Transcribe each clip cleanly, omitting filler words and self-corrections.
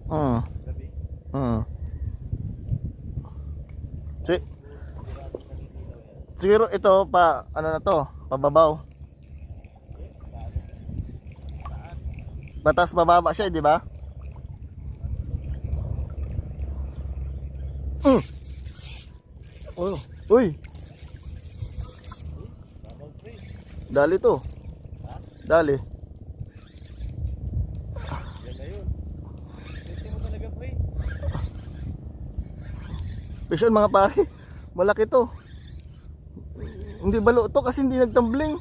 Hmm. Hmm. Siguro ito pa ano na to, pababaw. Batas bababa siya, di ba? Oh, uy. Dali to. Dali. Yan na yun. Gusto mo talaga, pre. Pisyon mga pare. Malaki to. Hindi balo to kasi hindi nagtumbling.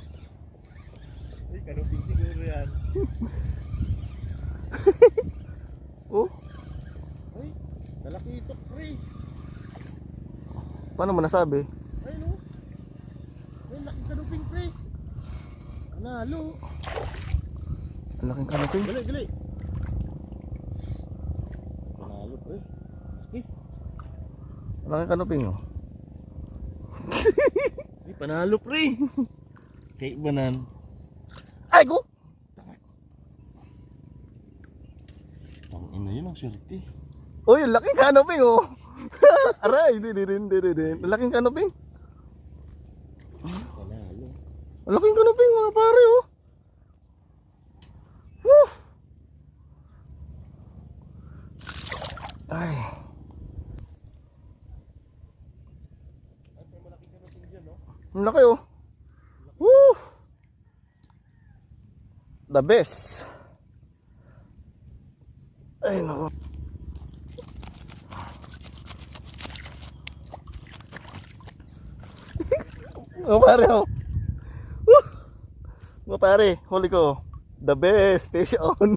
Ay, kanupin siguro yan. Oh, Ay, malaki ito, pre. paano mo nasabi? Ay, no. Ay, laki kanupin, pre. Panalo. Ang laking kanoping. Gali, gali. Panalo, pre. Laki. Ang laking kanoping oh. Ay, panalo, pre. Kay banan. Ay ko. Tangina yun ang swerte. Uy, ang laking kanoping oh. Aray, hindi rin. Ang laking kanoping. Panalo. Ang laking kanoping mga pare oh. Woo! Ay. Ay, malaki kanupin dyan, no? Ang laki oh. Woo! The best. Ay nako. Mga pare oh. Woo! Mga pare, huli ko. The best fish on.